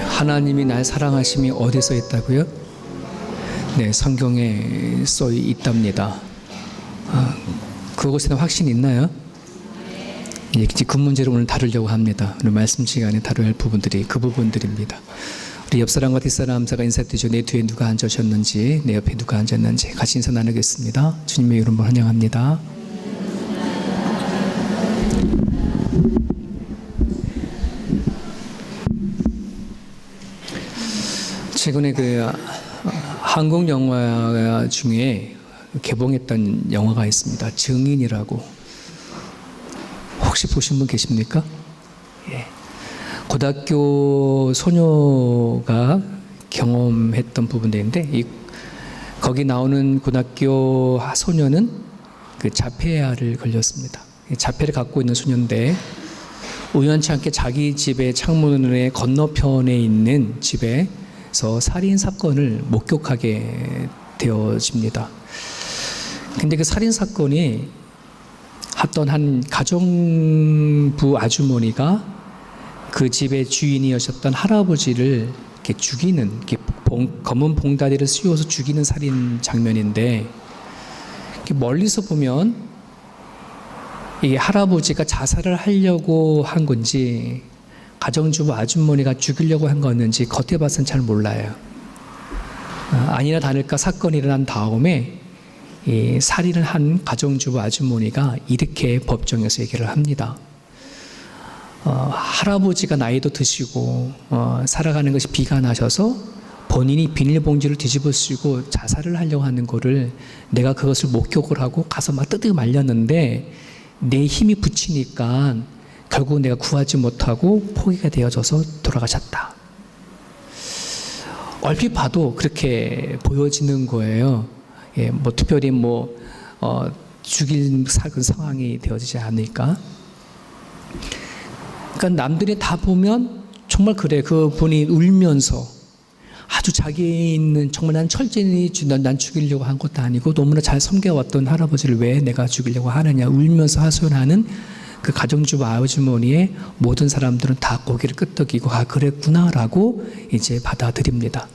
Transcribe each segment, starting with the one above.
하나님이 날 사랑하심이 어디서 있다고요? 네, 성경에 써 있답니다. 그것에는 확신이 있나요? 그 문제를 오늘 다루려고 합니다. 오늘 말씀 시간에 다룰 부분들이 그 부분들입니다. 우리 옆사람과 뒷사람 제가 인사드리죠. 내 뒤에 누가 앉으셨는지, 내 옆에 누가 앉았는지 같이 인사 나누겠습니다. 주님의 이름으로 환영합니다. 최근에 한국 영화 중에 개봉했던 영화가 있습니다. 증인이라고. 혹시 보신 분 계십니까? 예. 고등학교 소녀가 경험했던 부분인데, 거기 나오는 고등학교 소녀는 자폐아를 걸렸습니다. 자폐를 갖고 있는 소녀인데, 우연치 않게 자기 집의 창문의 건너편에 있는 집에서 살인 사건을 목격하게 되어집니다. 근데 그 살인 사건이 어떤 한 가정부 아주머니가 그 집의 주인이셨던 할아버지를 이렇게 죽이는, 이렇게 검은 봉다리를 씌워서 죽이는 살인 장면인데, 멀리서 보면 이게 할아버지가 자살을 하려고 한 건지 가정주부 아주머니가 죽이려고 한 거였는지 겉에 봐서는 잘 몰라요. 아니나 다를까 사건이 일어난 다음에 이 살인을 한 가정주부 아주머니가 이렇게 법정에서 얘기를 합니다. 할아버지가 나이도 드시고 살아가는 것이 비관하셔서 본인이 비닐봉지를 뒤집어 쓰고 자살을 하려고 하는 거를 내가 그것을 목격을 하고 가서 막 뜨뜻 말렸는데 내 힘이 붙이니까 결국 내가 구하지 못하고 포기가 되어져서 돌아가셨다. 얼핏 봐도 그렇게 보여지는 거예요. 예, 특별히 죽일 상황이 되어지지 않을까. 그러니까 남들이 다 보면 정말 그래. 그 분이 울면서 아주 자기 있는 정말 난 철저히 난 죽이려고 한 것도 아니고 너무나 잘 섬겨왔던 할아버지를 왜 내가 죽이려고 하느냐 울면서 하소연하는 그 가정주부 아주머니의 모든 사람들은 다 고개를 끄덕이고 그랬구나라고 이제 받아들입니다.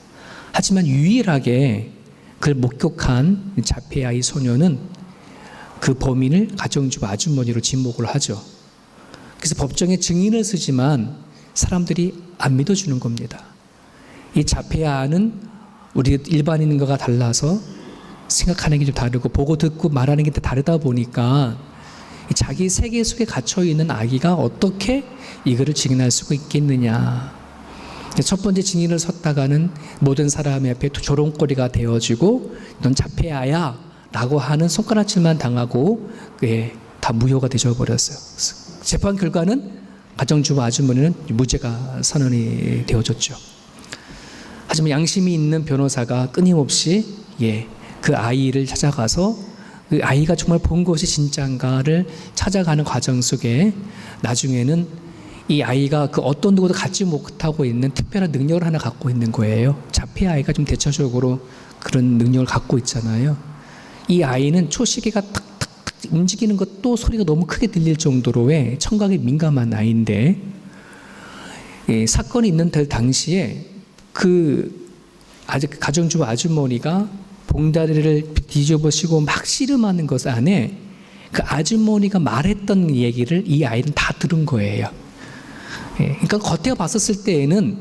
하지만 유일하게 그걸 목격한 자폐아 이 소녀는 그 범인을 가정주부 아주머니로 지목을 하죠. 그래서 법정에 증인을 쓰지만 사람들이 안 믿어주는 겁니다. 이 자폐아는 우리 일반인과 달라서 생각하는 게 좀 다르고 보고 듣고 말하는 게 다르다 보니까 자기 세계 속에 갇혀있는 아기가 어떻게 이거를 증인할 수가 있겠느냐. 첫 번째 증인을 섰다가는 모든 사람 앞에 조롱거리가 되어지고 넌 자폐아야 라고 하는 손가락질만 당하고 다 무효가 되어버렸어요. 재판 결과는 가정주부 아주머니는 무죄가 선언이 되어졌죠. 하지만 양심이 있는 변호사가 끊임없이 그 아이를 찾아가서 그 아이가 정말 본 것이 진짜인가를 찾아가는 과정 속에 나중에는 이 아이가 그 어떤 누구도 갖지 못하고 있는 특별한 능력을 하나 갖고 있는 거예요. 자폐 아이가 좀 대체적으로 그런 능력을 갖고 있잖아요. 이 아이는 초시계가 탁탁탁 움직이는 것도 소리가 너무 크게 들릴 정도로의 청각에 민감한 아이인데, 사건이 있는 당시에 가정주부 아주머니가 봉다리를 뒤집어쓰고 막 씨름하는 것 안에 그 아주머니가 말했던 얘기를 이 아이는 다 들은 거예요. 그러니까 겉에 봤었을 때에는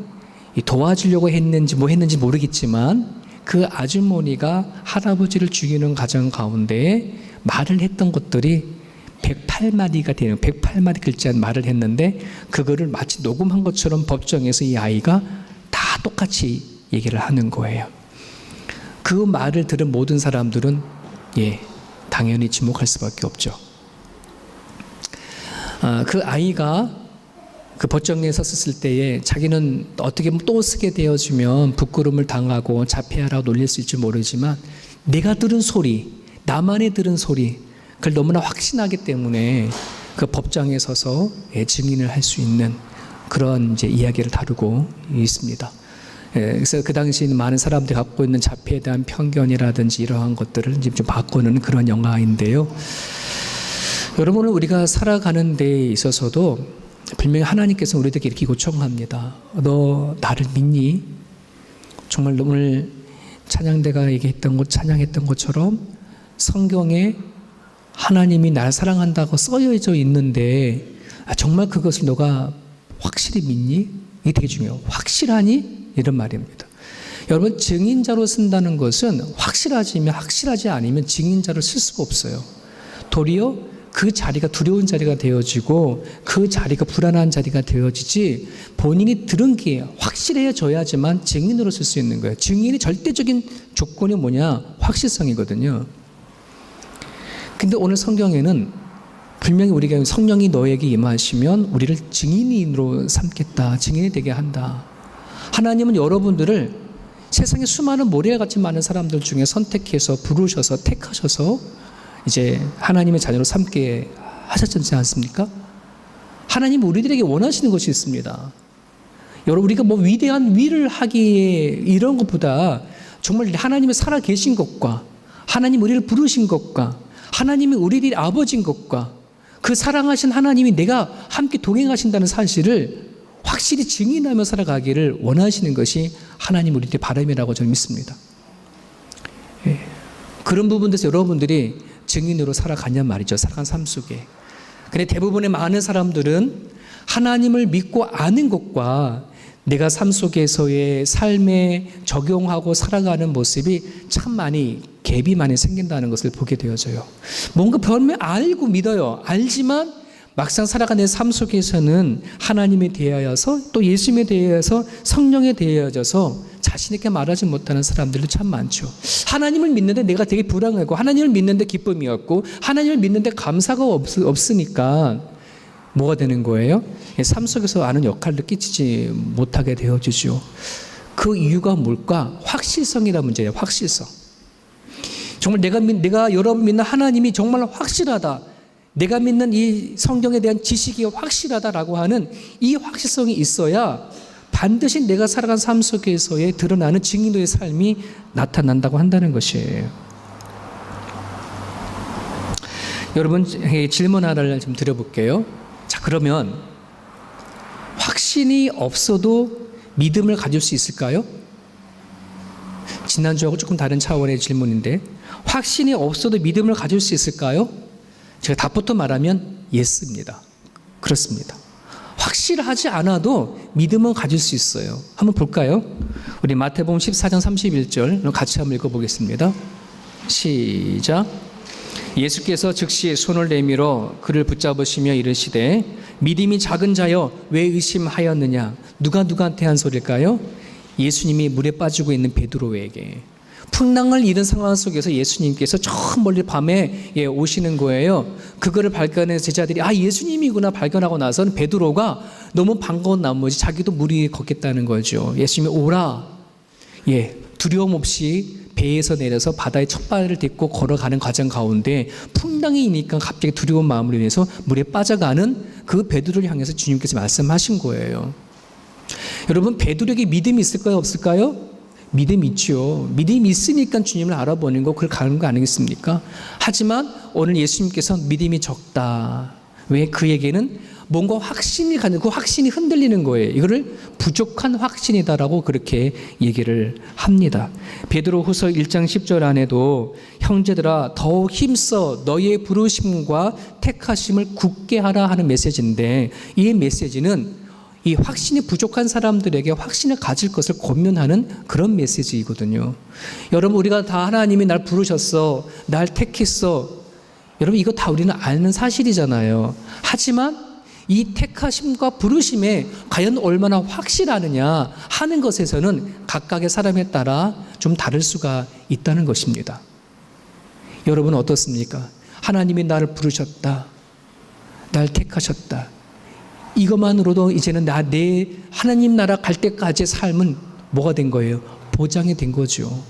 도와주려고 했는지 했는지 모르겠지만 그 아주머니가 할아버지를 죽이는 과정 가운데 말을 했던 것들이 108마디가 되는 108마디 글자의 말을 했는데 그거를 마치 녹음한 것처럼 법정에서 이 아이가 다 똑같이 얘기를 하는 거예요. 그 말을 들은 모든 사람들은 당연히 지목할 수밖에 없죠. 그 아이가 그 법정에 섰을 때에 자기는 어떻게 또 쓰게 되어지면 부끄러움을 당하고 자폐아라고 놀릴 수 있을지 모르지만 내가 들은 소리, 나만이 들은 소리, 그걸 너무나 확신하기 때문에 그 법정에 서서 증인을 할 수 있는 그런 이제 이야기를 다루고 있습니다. 그래서 그 당시 많은 사람들이 갖고 있는 자폐에 대한 편견이라든지 이러한 것들을 좀 바꾸는 그런 영화인데요. 여러분은 우리가 살아가는 데 있어서도 분명히 하나님께서 우리에게 이렇게 요청합니다. 너 나를 믿니? 정말 오늘 찬양대가 찬양했던 것처럼 성경에 하나님이 날 사랑한다고 써져 있는데 정말 그것을 너가 확실히 믿니? 이게 되게 중요해요. 확실하니? 이런 말입니다. 여러분, 증인자로 쓴다는 것은 확실하지 않으면 증인자를 쓸 수가 없어요. 도리어 그 자리가 두려운 자리가 되어지고 그 자리가 불안한 자리가 되어지지, 본인이 들은 게 확실해져야지만 증인으로 쓸 수 있는 거예요. 증인의 절대적인 조건이 뭐냐? 확실성이거든요. 근데 오늘 성경에는 분명히 우리가 성령이 너에게 임하시면 우리를 증인으로 삼겠다, 증인이 되게 한다. 하나님은 여러분들을 세상에 수많은 모래같이 많은 사람들 중에 선택해서 부르셔서 택하셔서 이제 하나님의 자녀로 삼게 하셨지 않습니까? 하나님은 우리들에게 원하시는 것이 있습니다. 여러분, 우리가 뭐 위대한 일을 하기에 이런 것보다 정말 하나님이 살아 계신 것과 하나님 우리를 부르신 것과 하나님이 우리들의 아버지인 것과 그 사랑하신 하나님이 내가 함께 동행하신다는 사실을 확실히 증인하며 살아가기를 원하시는 것이 하나님 우리들의 바람이라고 저는 믿습니다. 예. 그런 부분에서 여러분들이 증인으로 살아가냔 말이죠. 살아간 삶 속에. 근데 대부분의 많은 사람들은 하나님을 믿고 아는 것과 내가 삶 속에서의 삶에 적용하고 살아가는 모습이 참 많이 갭이 많이 생긴다는 것을 보게 되어져요. 뭔가 분명히 알고 믿어요. 알지만 막상 살아가는 삶 속에서는 하나님에 대하여서 또 예수님에 대하여서 성령에 대하여서 자신있게 말하지 못하는 사람들도 참 많죠. 하나님을 믿는데 내가 되게 불안하고 하나님을 믿는데 기쁨이 없고 하나님을 믿는데 감사가 없으니까 뭐가 되는 거예요? 삶 속에서 아는 역할을 끼치지 못하게 되어지죠. 그 이유가 뭘까? 확실성이라는 문제예요. 확실성. 정말 내가 여러분 믿는 하나님이 정말 확실하다, 내가 믿는 이 성경에 대한 지식이 확실하다라고 하는 이 확실성이 있어야 반드시 내가 살아간 삶 속에서의 드러나는 증인도의 삶이 나타난다고 한다는 것이에요. 여러분, 질문 하나를 좀 드려볼게요. 자, 그러면 확신이 없어도 믿음을 가질 수 있을까요? 지난주하고 조금 다른 차원의 질문인데, 확신이 없어도 믿음을 가질 수 있을까요? 제가 답부터 말하면 예스입니다. 그렇습니다. 확실하지 않아도 믿음은 가질 수 있어요. 한번 볼까요? 우리 마태복음 14장 31절 같이 한번 읽어보겠습니다. 시작. 예수께서 즉시 손을 내밀어 그를 붙잡으시며 이르시되 믿음이 작은 자여 왜 의심하였느냐. 누구한테 한 소리일까요? 예수님이 물에 빠지고 있는 베드로에게. 풍랑을 잃은 상황 속에서 예수님께서 저 멀리 밤에 오시는 거예요. 그거를 발견해서 제자들이 예수님이구나 발견하고 나서는 베드로가 너무 반가운 나머지 자기도 물 위에 걷겠다는 거죠. 예수님이 오라. 두려움 없이 배에서 내려서 바다에 첫 발을 딛고 걸어가는 과정 가운데 풍랑이 이니까 갑자기 두려운 마음으로 인해서 물에 빠져가는 그 베드로를 향해서 주님께서 말씀하신 거예요. 여러분, 베드로에게 믿음이 있을까요? 없을까요? 믿음이 있죠. 믿음이 있으니까 주님을 알아보는 거, 그걸 가는 거 아니겠습니까? 하지만 오늘 예수님께서 믿음이 적다. 왜? 그에게는 뭔가 확신이 가는, 그 확신이 흔들리는 거예요. 이거를 부족한 확신이다라고 그렇게 얘기를 합니다. 베드로후서 1장 10절 안에도 형제들아 더욱 힘써 너희의 부르심과 택하심을 굳게 하라 하는 메시지인데, 이 메시지는 이 확신이 부족한 사람들에게 확신을 가질 것을 권면하는 그런 메시지이거든요. 여러분, 우리가 다 하나님이 날 부르셨어, 날 택했어. 여러분, 이거 다 우리는 아는 사실이잖아요. 하지만 이 택하심과 부르심에 과연 얼마나 확실하느냐 하는 것에서는 각각의 사람에 따라 좀 다를 수가 있다는 것입니다. 여러분 어떻습니까? 하나님이 나를 부르셨다, 날 택하셨다. 이것만으로도 이제는 내 하나님 나라 갈 때까지의 삶은 뭐가 된 거예요? 보장이 된 거죠.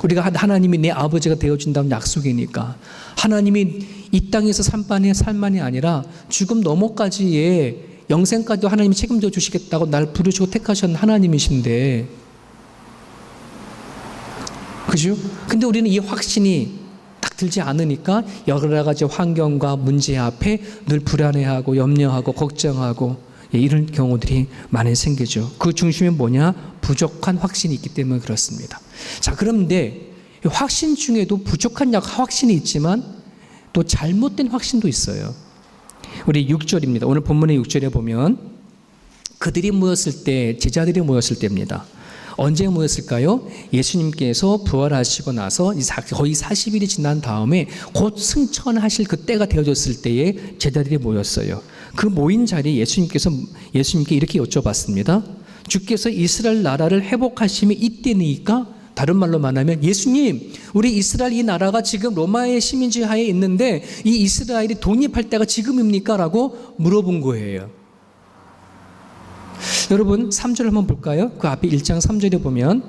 우리가 하나님이 내 아버지가 되어준다는 약속이니까 하나님이 이 땅에서 삶만이 아니라 죽음 너머까지의 영생까지도 하나님이 책임져 주시겠다고 날 부르시고 택하신 하나님이신데, 그죠? 근데 우리는 이 확신이 딱 딱 들지 않으니까 여러 가지 환경과 문제 앞에 늘 불안해하고 염려하고 걱정하고 이런 경우들이 많이 생기죠. 그 중심에 뭐냐? 부족한 확신이 있기 때문에 그렇습니다. 자, 그런데 확신 중에도 부족한 확신이 있지만 또 잘못된 확신도 있어요. 우리 6절입니다. 오늘 본문의 6절에 보면 그들이 모였을 때, 제자들이 모였을 때입니다. 언제 모였을까요? 예수님께서 부활하시고 나서 거의 40일이 지난 다음에 곧 승천하실 그때가 되어졌을 때에 제자들이 모였어요. 그 모인 자리에 예수님께 이렇게 여쭤봤습니다. 주께서 이스라엘 나라를 회복하심이 이때니까? 다른 말로 말하면 예수님, 우리 이스라엘 이 나라가 지금 로마의 식민지 하에 있는데 이 이스라엘이 독립할 때가 지금입니까? 라고 물어본 거예요. 여러분 3절 한번 볼까요? 그 앞에 1장 3절에 보면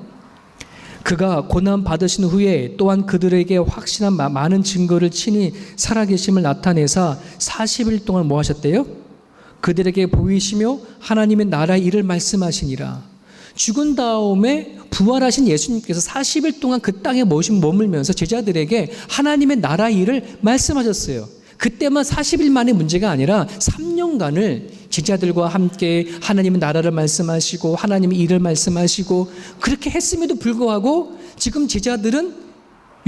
그가 고난 받으신 후에 또한 그들에게 확신한 많은 증거를 친히 살아계심을 나타내사 40일 동안 뭐 하셨대요? 그들에게 보이시며 하나님의 나라의 일을 말씀하시니라. 죽은 다음에 부활하신 예수님께서 40일 동안 그 땅에 머물면서 제자들에게 하나님의 나라의 일을 말씀하셨어요. 그때만 40일 만의 문제가 아니라 3년간을 제자들과 함께 하나님의 나라를 말씀하시고 하나님의 일을 말씀하시고 그렇게 했음에도 불구하고 지금 제자들은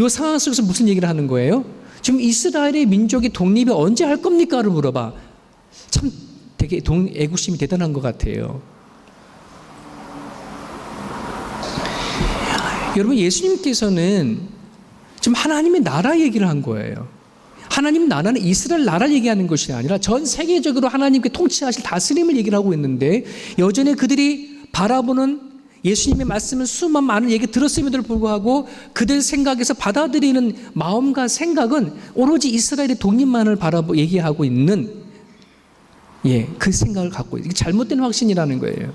이 상황 속에서 무슨 얘기를 하는 거예요? 지금 이스라엘의 민족이 독립이 언제 할 겁니까?를 물어봐. 참 되게 애국심이 대단한 것 같아요. 여러분 예수님께서는 지금 하나님의 나라 얘기를 한 거예요. 하나님 나라는 이스라엘 나라를 얘기하는 것이 아니라 전 세계적으로 하나님께 통치하실 다스림을 얘기를 하고 있는데 여전히 그들이 바라보는 예수님의 말씀을 수많은 많은 얘기 들었음에도 불구하고 그들 생각에서 받아들이는 마음과 생각은 오로지 이스라엘의 독립만을 얘기하고 있는 그 생각을 갖고 있어요. 이게 잘못된 확신이라는 거예요.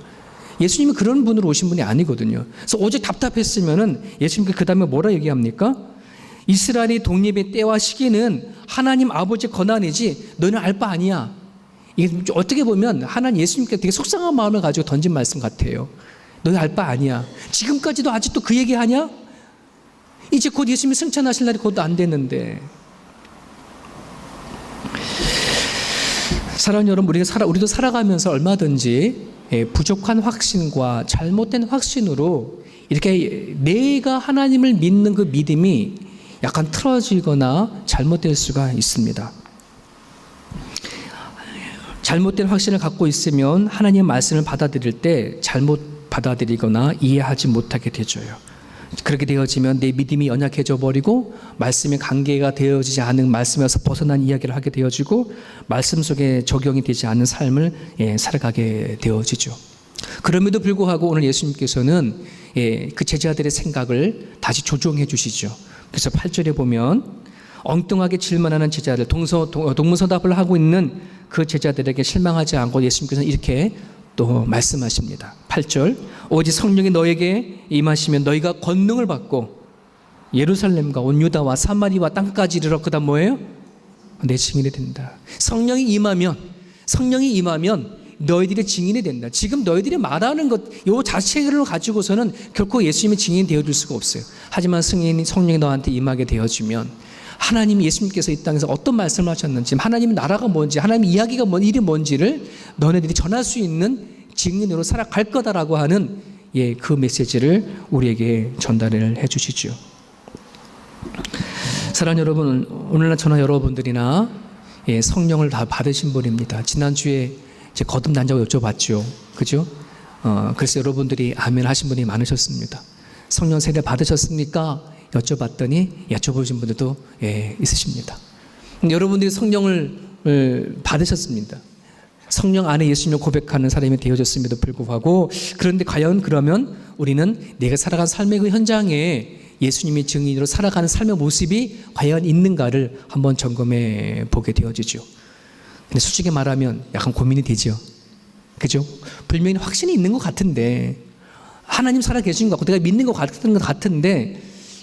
예수님이 그런 분으로 오신 분이 아니거든요. 그래서 오직 답답했으면은 예수님께 그 다음에 뭐라 얘기합니까? 이스라엘의 독립의 때와 시기는 하나님 아버지의 권한이지 너는 알 바 아니야. 이게 어떻게 보면 하나님 예수님께 되게 속상한 마음을 가지고 던진 말씀 같아요. 너는 알 바 아니야. 지금까지도 아직도 그 얘기하냐? 이제 곧 예수님이 승천하실 날이 곧 안 됐는데. 사랑하는 여러분, 우리도 살아가면서 얼마든지 부족한 확신과 잘못된 확신으로 이렇게 내가 하나님을 믿는 그 믿음이 약간 틀어지거나 잘못될 수가 있습니다. 잘못된 확신을 갖고 있으면 하나님의 말씀을 받아들일 때 잘못 받아들이거나 이해하지 못하게 되어요. 그렇게 되어지면 내 믿음이 연약해져 버리고 말씀의 관계가 되어지지 않은 말씀에서 벗어난 이야기를 하게 되어지고 말씀 속에 적용이 되지 않은 삶을 살아가게 되어지죠. 그럼에도 불구하고 오늘 예수님께서는 그 제자들의 생각을 다시 조정해 주시죠. 그래서 8절에 보면 엉뚱하게 질문하는 제자들, 동문서답을 하고 있는 그 제자들에게 실망하지 않고 예수님께서는 이렇게 또 말씀하십니다. 8절, 오직 성령이 너에게 임하시면 너희가 권능을 받고 예루살렘과 온 유다와 사마리와 땅까지 이르러 그다음 뭐예요? 내 증인이 된다. 성령이 임하면 너희들의 증인이 된다. 지금 너희들이 말하는 것, 요 자체를 가지고서는 결코 예수님의 증인이 되어줄 수가 없어요. 하지만 성령이 너한테 임하게 되어지면 하나님 예수님께서 이 땅에서 어떤 말씀을 하셨는지, 하나님의 나라가 뭔지, 하나님의 이야기가 일이 뭔지를 너네들이 전할 수 있는 증인으로 살아갈 거다라고 하는 그 메시지를 우리에게 전달을 해 주시죠. 사랑하는 여러분, 오늘날 저나 여러분들이나 성령을 다 받으신 분입니다. 지난주에 거듭난다고 여쭤봤죠. 그죠? 그래서 여러분들이 아멘 하신 분이 많으셨습니다. 성령 세례 받으셨습니까? 여쭤봤더니 여쭤보신 분들도 있으십니다. 여러분들이 성령을 받으셨습니다. 성령 안에 예수님을 고백하는 사람이 되어졌음에도 불구하고 그런데 과연 그러면 우리는 내가 살아간 삶의 그 현장에 예수님의 증인으로 살아가는 삶의 모습이 과연 있는가를 한번 점검해 보게 되어지죠. 근데 솔직히 말하면 약간 고민이 되죠. 그죠? 분명히 확신이 있는 것 같은데 하나님 살아계신 것 같고 내가 믿는 것 같은데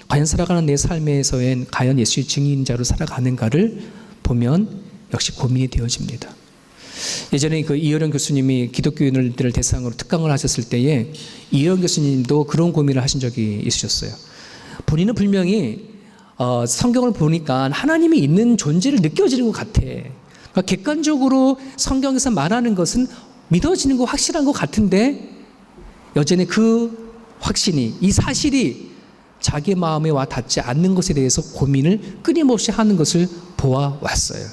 과연 살아가는 내 삶에서엔 과연 예수의 증인자로 살아가는가를 보면 역시 고민이 되어집니다. 예전에 그 이어령 교수님이 기독교인들을 대상으로 특강을 하셨을 때에 이어령 교수님도 그런 고민을 하신 적이 있으셨어요. 본인은 분명히 성경을 보니까 하나님이 있는 존재를 느껴지는 것 같아. 그러니까 객관적으로 성경에서 말하는 것은 믿어지는 거 확실한 것 같은데 여전히 그 확신이, 이 사실이 자기 마음에 와 닿지 않는 것에 대해서 고민을 끊임없이 하는 것을 보아왔어요.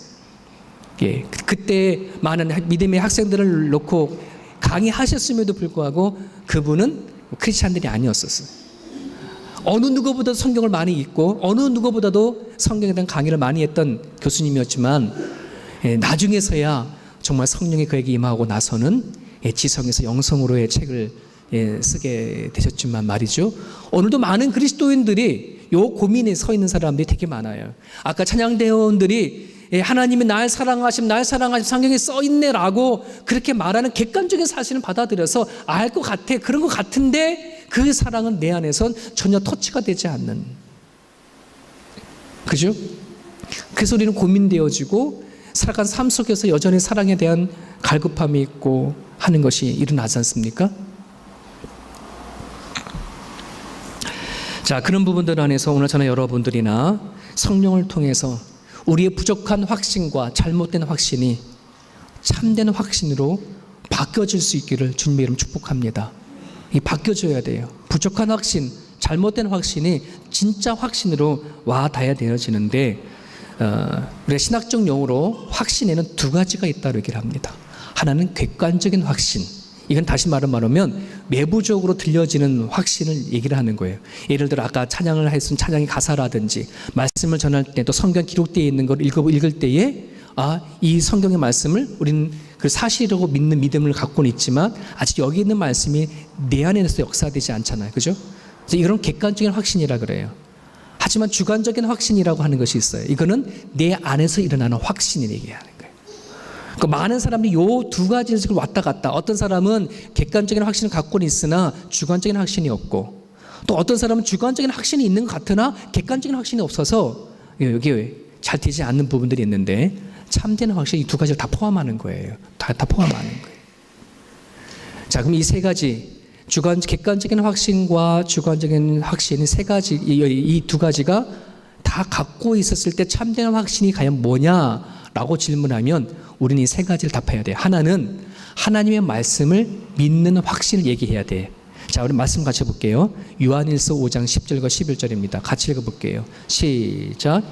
예, 그때 많은 믿음의 학생들을 놓고 강의하셨음에도 불구하고 그분은 크리스찬들이 아니었었어요. 어느 누구보다도 성경을 많이 읽고 어느 누구보다도 성경에 대한 강의를 많이 했던 교수님이었지만 나중에서야 정말 성령이 그에게 임하고 나서는 지성에서 영성으로의 책을 쓰게 되셨지만 말이죠. 오늘도 많은 그리스도인들이 요 고민에 서 있는 사람들이 되게 많아요. 아까 찬양대원들이 하나님이 날 사랑하심 성경에 써있네라고 그렇게 말하는 객관적인 사실을 받아들여서 알 것 같아, 그런 것 같은데 그 사랑은 내 안에선 전혀 터치가 되지 않는, 그죠? 그래서 우리는 고민되어지고 살아간 삶 속에서 여전히 사랑에 대한 갈급함이 있고 하는 것이 일어나지 않습니까? 자, 그런 부분들 안에서 오늘 저는 여러분들이나 성령을 통해서 우리의 부족한 확신과 잘못된 확신이 참된 확신으로 바뀌어질 수 있기를 주님의 이름 축복합니다. 이 바뀌어져야 돼요. 부족한 확신, 잘못된 확신이 진짜 확신으로 와 닿아야 되어지는데 우리가 신학적 용어로 확신에는 두 가지가 있다고 얘기를 합니다. 하나는 객관적인 확신, 이건 다시 말하면 외부적으로 들려지는 확신을 얘기를 하는 거예요. 예를 들어 아까 찬양을 했으면 찬양의 가사라든지 말씀을 전할 때 또 성경 기록되어 있는 걸 읽을 때에 이 성경의 말씀을 우리는 그 사실이라고 믿는 믿음을 갖고는 있지만 아직 여기 있는 말씀이 내 안에서 역사되지 않잖아요. 그죠? 그래서 이런 객관적인 확신이라 그래요. 하지만 주관적인 확신이라고 하는 것이 있어요. 이거는 내 안에서 일어나는 확신을 얘기하는 거예요. 그러니까 많은 사람들이 요 두 가지를 왔다 갔다, 어떤 사람은 객관적인 확신을 갖고는 있으나 주관적인 확신이 없고, 또 어떤 사람은 주관적인 확신이 있는 것 같으나 객관적인 확신이 없어서 여기 잘 되지 않는 부분들이 있는데 참된 확신, 이 두 가지를 다 포함하는 거예요. 다 포함하는 거예요. 자, 그럼 이 세 가지, 객관적인 확신과 주관적인 확신, 세 가지, 이 두 가지가 다 갖고 있었을 때 참된 확신이 과연 뭐냐라고 질문하면 우리는 이 세 가지를 답해야 돼요. 하나는 하나님의 말씀을 믿는 확신을 얘기해야 돼. 자, 우리 말씀 같이 볼게요. 요한일서 5장 10절과 11절입니다. 같이 읽어볼게요. 시작.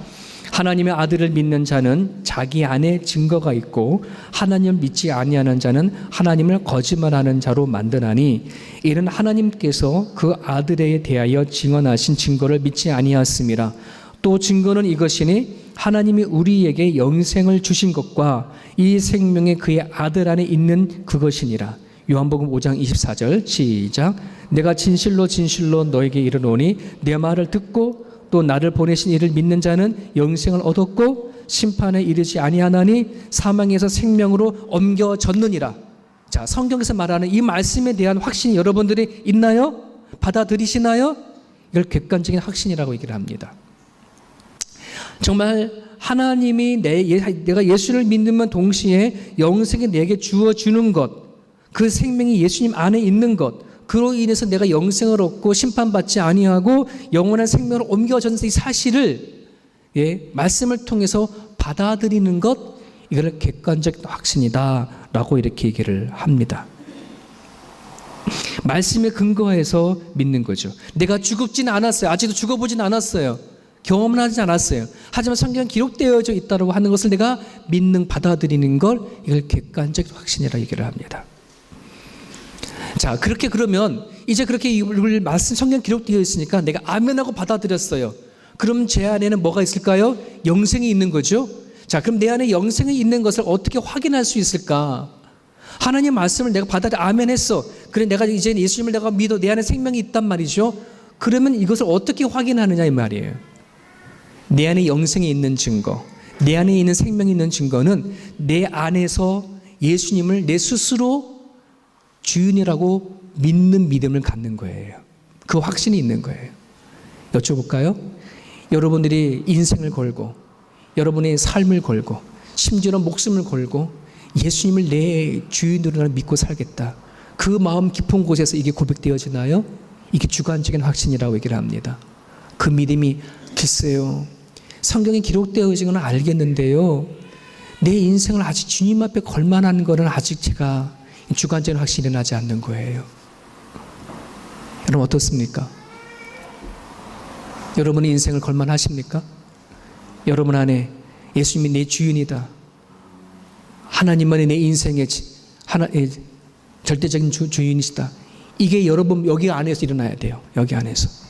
하나님의 아들을 믿는 자는 자기 안에 증거가 있고 하나님을 믿지 아니하는 자는 하나님을 거짓말하는 자로 만드나니 이는 하나님께서 그 아들에 대하여 증언하신 증거를 믿지 아니하였습니다. 또 증거는 이것이니 하나님이 우리에게 영생을 주신 것과 이 생명이 그의 아들 안에 있는 그것이니라. 요한복음 5장 24절 시작. 내가 진실로 진실로 너에게 이르노니 내 말을 듣고 또 나를 보내신 이를 믿는 자는 영생을 얻었고 심판에 이르지 아니하나니 사망에서 생명으로 옮겨졌느니라. 자, 성경에서 말하는 이 말씀에 대한 확신이 여러분들이 있나요? 받아들이시나요? 이걸 객관적인 확신이라고 얘기를 합니다. 정말 하나님이 내가 예수를 믿는 동시에 영생이 내게 주어주는 것, 그 생명이 예수님 안에 있는 것, 그로 인해서 내가 영생을 얻고 심판받지 아니하고 영원한 생명으로 옮겨졌는 이 사실을 말씀을 통해서 받아들이는 것, 이걸 객관적 확신이다 라고 이렇게 얘기를 합니다. 말씀에 근거해서 믿는 거죠. 내가 죽었지는 않았어요. 아직도 죽어보진 않았어요. 경험은 하지 않았어요. 하지만 성경에 기록되어져 있다고 하는 것을 내가 믿는, 받아들이는 걸, 이걸 객관적 확신이라고 얘기를 합니다. 자, 그렇게 그러면 이제 그렇게 말씀 성경 기록되어 있으니까 내가 아멘하고 받아들였어요. 그럼 제 안에는 뭐가 있을까요? 영생이 있는 거죠. 자, 그럼 내 안에 영생이 있는 것을 어떻게 확인할 수 있을까? 하나님 말씀을 내가 아멘했어. 그래, 내가 이제 예수님을 내가 믿어. 내 안에 생명이 있단 말이죠. 그러면 이것을 어떻게 확인하느냐 이 말이에요. 내 안에 영생이 있는 증거, 내 안에 있는 생명이 있는 증거는 내 안에서 예수님을 내 스스로 주인이라고 믿는 믿음을 갖는 거예요. 그 확신이 있는 거예요. 여쭤볼까요? 여러분들이 인생을 걸고 여러분의 삶을 걸고 심지어는 목숨을 걸고 예수님을 내 주인으로 믿고 살겠다. 그 마음 깊은 곳에서 이게 고백되어지나요? 이게 주관적인 확신이라고 얘기를 합니다. 그 믿음이 글쎄요. 성경에 기록되어 있는 건 알겠는데요. 내 인생을 아직 주님 앞에 걸만한 거는 아직 제가 주관적인 확신이 나지 않는 거예요. 여러분 어떻습니까? 여러분의 인생을 걸만하십니까? 여러분 안에 예수님이 내 주인이다. 하나님만이 내 인생의 절대적인 주인이시다. 이게 여러분 여기 안에서 일어나야 돼요. 여기 안에서.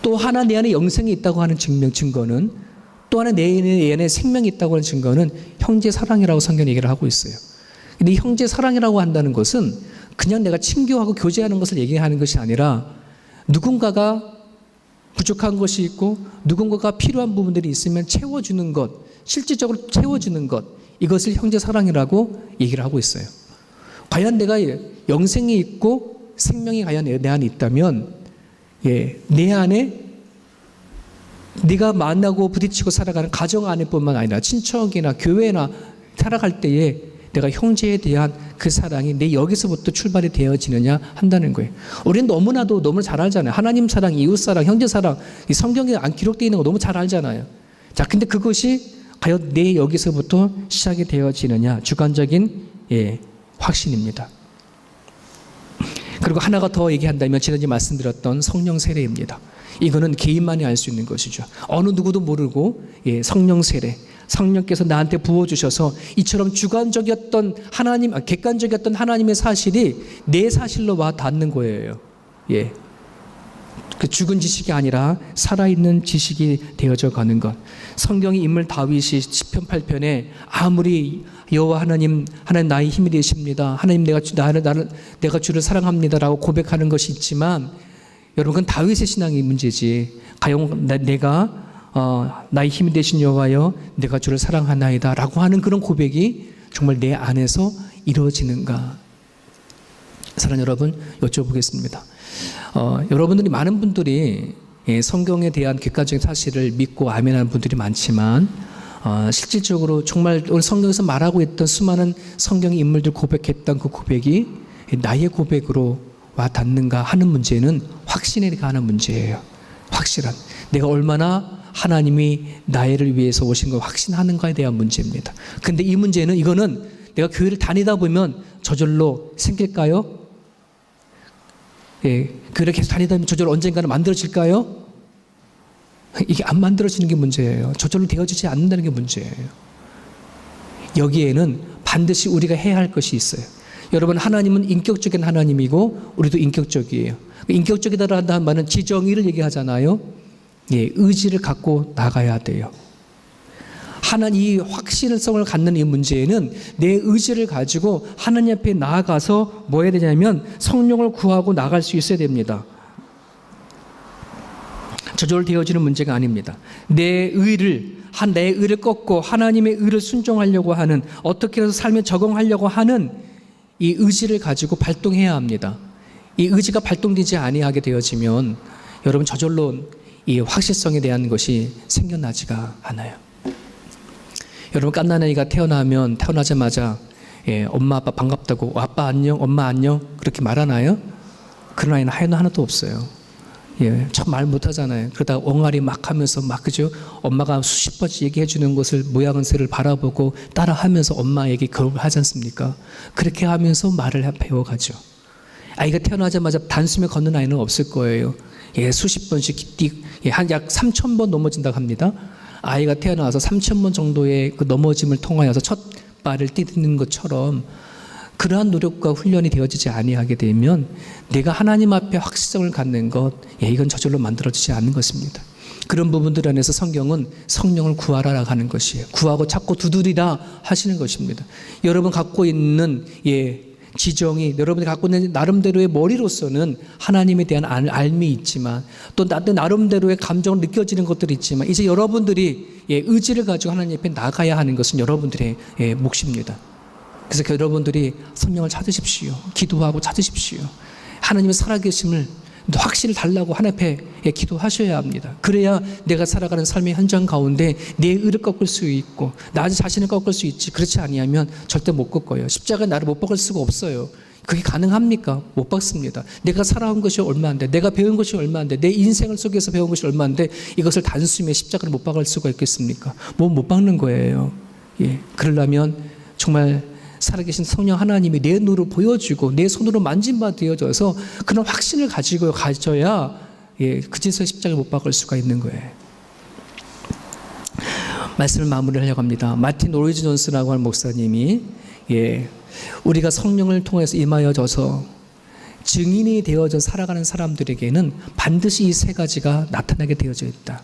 또 하나 내 안에 영생이 있다고 하는 증거는, 또 하나 내 안에 생명이 있다고 하는 증거는 형제 사랑이라고 성경이 얘기를 하고 있어요. 근데 이 형제 사랑이라고 한다는 것은 그냥 내가 친교하고 교제하는 것을 얘기하는 것이 아니라 누군가가 부족한 것이 있고 누군가가 필요한 부분들이 있으면 채워주는 것, 실질적으로 채워주는 것, 이것을 형제 사랑이라고 얘기를 하고 있어요. 과연 내가 영생이 있고 생명이 과연 내 안에 있다면, 내 안에 네가 만나고 부딪히고 살아가는 가정 안에뿐만 아니라 친척이나 교회나 살아갈 때에 내가 형제에 대한 그 사랑이 내 여기서부터 출발이 되어지느냐 한다는 거예요. 우리는 너무나도 너무 잘 알잖아요. 하나님 사랑, 이웃 사랑, 형제 사랑, 이 성경에 안 기록되어 있는 거 너무 잘 알잖아요. 자, 근데 그것이 과연 내 여기서부터 시작이 되어지느냐, 주관적인 확신입니다. 그리고 하나가 더 얘기한다면 지난주에 말씀드렸던 성령 세례입니다. 이거는 개인만이 알 수 있는 것이죠. 어느 누구도 모르고 성령 세례, 성령께서 나한테 부어주셔서 이처럼 주관적이었던 하나님, 객관적이었던 하나님의 사실이 내 사실로 와 닿는 거예요. 그 죽은 지식이 아니라 살아있는 지식이 되어져 가는 것. 성경의 인물 다윗이 시편 8편에 아무리 여호와 하나님 나의 힘이 되십니다. 하나님 내가 주를 사랑합니다라고 고백하는 것이 있지만, 여러분 그건 다윗의 신앙의 문제지. 과연 내가 나의 힘이 되신 여호와여 내가 주를 사랑하나이다 라고 하는 그런 고백이 정말 내 안에서 이루어지는가. 사랑하는 여러분, 여쭤보겠습니다. 여러분들이 많은 분들이 성경에 대한 객관적인 사실을 믿고 아멘하는 분들이 많지만, 실질적으로 정말 오늘 성경에서 말하고 있던 수많은 성경의 인물들 고백했던 그 고백이 나의 고백으로 와 닿는가 하는 문제는 확신에 관한 문제예요. 확실한, 내가 얼마나 하나님이 나를 위해서 오신 걸 확신하는가에 대한 문제입니다. 근데 이 문제는, 이거는 내가 교회를 다니다 보면 저절로 생길까요? 교회를 계속 다니다 보면 저절로 언젠가는 만들어질까요? 이게 안 만들어지는 게 문제예요. 저절로 되어지지 않는다는 게 문제예요. 여기에는 반드시 우리가 해야 할 것이 있어요. 여러분, 하나님은 인격적인 하나님이고 우리도 인격적이에요. 인격적이다라는 말은 지정의를 얘기하잖아요. 의지를 갖고 나가야 돼요. 하나님, 이 확신성을 갖는 이 문제에는 내 의지를 가지고 하나님 앞에 나아가서 뭐 해야 되냐면 성령을 구하고 나갈 수 있어야 됩니다. 저절로 되어지는 문제가 아닙니다. 내 의를 꺾고 하나님의 의를 순종하려고 하는, 어떻게 해서 삶에 적응하려고 하는 이 의지를 가지고 발동해야 합니다. 이 의지가 발동되지 아니하게 되어지면 여러분 저절로 이 확실성에 대한 것이 생겨나지가 않아요. 여러분, 갓난아이가 태어나자마자 엄마 아빠 반갑다고, 아빠 안녕, 엄마 안녕 그렇게 말하나요? 그런 아이는 하나도 없어요. 참 말 못하잖아요. 그러다가 엉아리 막 하면서 그죠? 엄마가 수십 번씩 얘기해 주는 것을 모양새를 바라보고 따라하면서 엄마에게 그걸 하지 않습니까? 그렇게 하면서 말을 배워가죠. 아이가 태어나자마자 단숨에 걷는 아이는 없을 거예요. 수십 번씩 한 약 3,000번 넘어진다고 합니다. 아이가 태어나서 3,000번 정도의 그 넘어짐을 통하여서 첫 발을 딛는 것처럼, 그러한 노력과 훈련이 되어지지 아니하게 되면 내가 하나님 앞에 확실성을 갖는 것, 이건 저절로 만들어지지 않는 것입니다. 그런 부분들 안에서 성경은 성령을 구하라라고 하는 것이에요. 구하고 찾고 두드리라 하시는 것입니다. 여러분 갖고 있는 지정이, 여러분이 갖고 있는 나름대로의 머리로서는 하나님에 대한 알미 있지만, 또 나름대로의 감정을 느껴지는 것들이 있지만, 이제 여러분들이 의지를 가지고 하나님 앞에 나가야 하는 것은 여러분들의 몫입니다. 그래서 여러분들이 성령을 찾으십시오. 기도하고 찾으십시오. 하나님의 살아계심을 확신을 달라고 하나님 앞에 기도하셔야 합니다. 그래야 내가 살아가는 삶의 현장 가운데 내 의를 꺾을 수 있고 나 자신을 꺾을 수 있지. 그렇지 아니하면 절대 못 꺾어요. 십자가에 나를 못 꺾을 수가 없어요. 그게 가능합니까? 못 받습니다. 내가 살아온 것이 얼마인데, 내가 배운 것이 얼마인데, 내 인생을 속에서 배운 것이 얼마인데 이것을 단숨에 십자가를 못 박을 수가 있겠습니까? 못 박는 거예요. 예, 그러려면 정말 살아계신 성령 하나님이 내 눈으로 보여주고 내 손으로 만진바 되어져서 그런 확신을 가져야 예, 그제서 십자가를 못 박을 수가 있는 거예요. 말씀을 마무리하려고 합니다. 마틴 로이즈 존스라고 하는 목사님이 예, 우리가 성령을 통해서 임하여져서 증인이 되어져 살아가는 사람들에게는 반드시 이 세 가지가 나타나게 되어져 있다.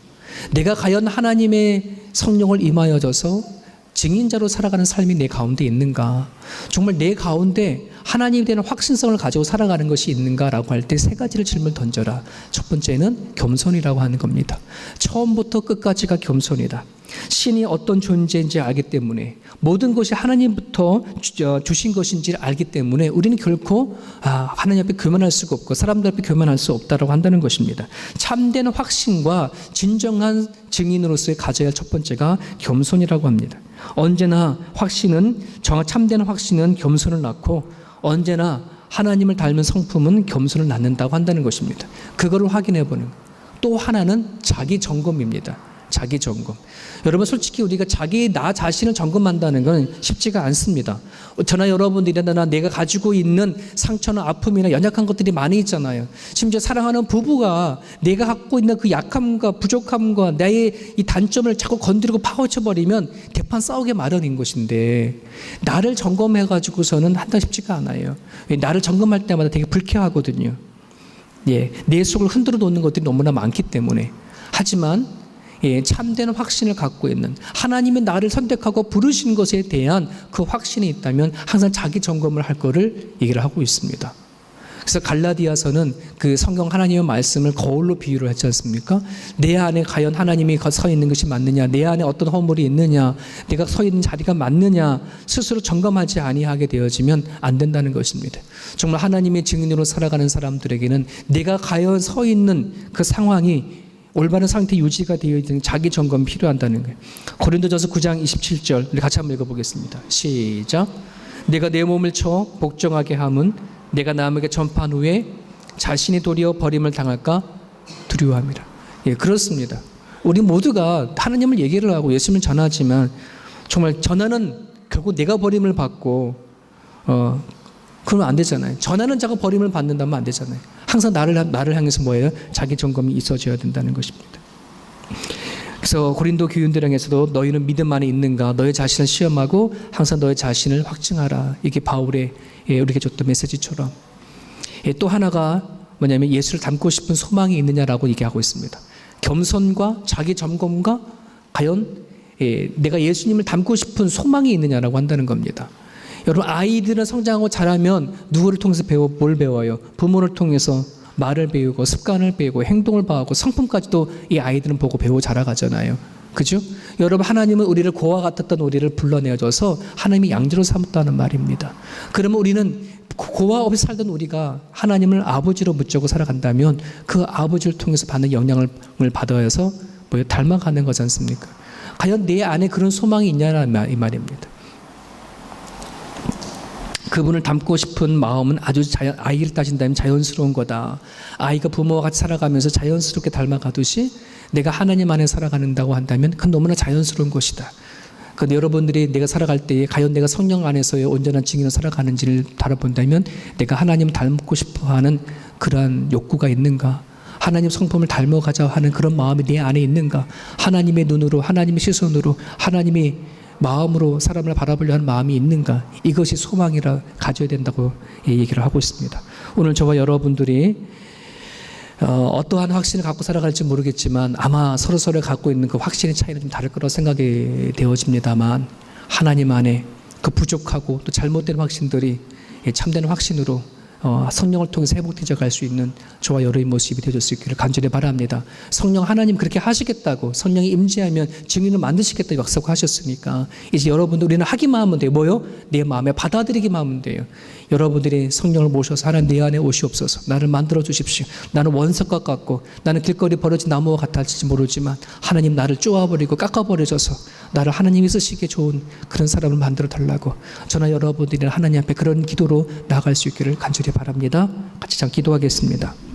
내가 과연 하나님의 성령을 임하여져서 증인자로 살아가는 삶이 내 가운데 있는가? 정말 내 가운데 하나님에 대한 확신성을 가지고 살아가는 것이 있는가라고 할 때 세 가지를 질문 던져라. 첫 번째는 겸손이라고 하는 겁니다. 처음부터 끝까지가 겸손이다. 신이 어떤 존재인지 알기 때문에 모든 것이 하나님부터 주신 것인지를 알기 때문에 우리는 결코 하나님 앞에 교만할 수가 없고 사람들 앞에 교만할 수 없다라고 한다는 것입니다. 참된 확신과 진정한 증인으로서의 가져야 할 첫 번째가 겸손이라고 합니다. 언제나 참된 확신은 겸손을 낳고 언제나 하나님을 닮은 성품은 겸손을 낳는다고 한다는 것입니다. 그거를 확인해 보는. 또 하나는 자기 점검입니다. 자기 점검. 여러분 솔직히 우리가 나 자신을 점검한다는 건 쉽지가 않습니다. 저나 여러분들이나 내가 가지고 있는 상처나 아픔이나 연약한 것들이 많이 있잖아요. 심지어 사랑하는 부부가 내가 갖고 있는 그 약함과 부족함과 나의 이 단점을 자꾸 건드리고 파헤쳐버리면 대판 싸우게 마련인 것인데 나를 점검해가지고서는 한다 쉽지가 않아요. 나를 점검할 때마다 되게 불쾌하거든요. 예, 내 속을 흔들어 놓는 것들이 너무나 많기 때문에. 하지만 예, 참된 확신을 갖고 있는 하나님이 나를 선택하고 부르신 것에 대한 그 확신이 있다면 항상 자기 점검을 할 거를 얘기를 하고 있습니다. 그래서 갈라디아서는 그 성경 하나님의 말씀을 거울로 비유를 했지 않습니까? 내 안에 과연 하나님이 서 있는 것이 맞느냐, 내 안에 어떤 허물이 있느냐, 내가 서 있는 자리가 맞느냐 스스로 점검하지 아니하게 되어지면 안 된다는 것입니다. 정말 하나님의 증인으로 살아가는 사람들에게는 내가 과연 서 있는 그 상황이 올바른 상태 유지가 되어 있는 자기 점검이 필요한다는 거예요. 고린도전서 9장 27절 우리 같이 한번 읽어보겠습니다. 시작. 내가 내 몸을 쳐 복종하게 함은 내가 남에게 전파한 후에 자신이 도리어 버림을 당할까 두려워함이라. 예, 그렇습니다. 우리 모두가 하나님을 얘기를 하고 예수님을 전하지만 정말 전하는 결국 내가 버림을 받고 그러면 안 되잖아요. 전하는 자가 버림을 받는다면 안 되잖아요. 항상 나를 향해서 뭐예요? 자기 점검이 있어져야 된다는 것입니다. 그래서 고린도 교인들 향해서도 너희는 믿음 안에 있는가? 너의 자신을 시험하고 항상 너의 자신을 확증하라. 이게 바울의 우리에게 줬던 메시지처럼. 또 하나가 뭐냐면 예수를 닮고 싶은 소망이 있느냐라고 얘기하고 있습니다. 겸손과 자기 점검과 과연 내가 예수님을 닮고 싶은 소망이 있느냐라고 한다는 겁니다. 여러분 아이들은 성장하고 자라면 누구를 통해서 뭘 배워요? 부모를 통해서 말을 배우고 습관을 배우고 행동을 봐하고 성품까지도 이 아이들은 보고 배우고 자라가잖아요. 그죠? 여러분 하나님은 우리를 고와 같았던 우리를 불러내어줘서 하나님이 양자로 삼았다는 말입니다. 그러면 우리는 고와 없이 살던 우리가 하나님을 아버지로 묻자고 살아간다면 그 아버지를 통해서 받는 영향을 받아서 닮아가는 거지 않습니까? 과연 내 안에 그런 소망이 있냐는 이 말입니다. 그분을 닮고 싶은 마음은 아주 아이를 따진다면 자연스러운 거다. 아이가 부모와 같이 살아가면서 자연스럽게 닮아가듯이 내가 하나님 안에 살아가는다고 한다면 그건 너무나 자연스러운 것이다. 그런데 여러분들이 내가 살아갈 때에 과연 내가 성령 안에서의 온전한 증인으로 살아가는지를 바라본다면 내가 하나님을 닮고 싶어하는 그러한 욕구가 있는가? 하나님 성품을 닮아가자 하는 그런 마음이 내 안에 있는가? 하나님의 눈으로 하나님의 시선으로 하나님의 마음으로 사람을 바라보려 하는 마음이 있는가? 이것이 소망이라 가져야 된다고 얘기를 하고 있습니다. 오늘 저와 여러분들이 어떠한 확신을 갖고 살아갈지 모르겠지만 아마 서로 갖고 있는 그 확신의 차이는 좀 다를 거라고 생각이 되어집니다만 하나님 안에 그 부족하고 또 잘못된 확신들이 참된 확신으로 성령을 통해서 회복되어 갈 수 있는 저와 여러분의 모습이 되어줄 수 있기를 간절히 바랍니다. 성령 하나님 그렇게 하시겠다고, 성령이 임재하면 증인을 만드시겠다고 약속하셨으니까 이제 여러분들 우리는 하기만 하면 돼요. 뭐요? 내 마음에 받아들이기만 하면 돼요. 여러분들이 성령을 모셔서 하나님 내 안에 오시옵소서, 나를 만들어 주십시오. 나는 원석과 같고 나는 길거리 버려진 나무와 같을지 모르지만 하나님 나를 쪼아버리고 깎아버려져서 나를 하나님이 쓰시기에 좋은 그런 사람을 만들어 달라고, 저나 여러분들이 하나님 앞에 그런 기도로 나아갈 수 있기를 간절히 바랍니다. 같이 참 기도하겠습니다.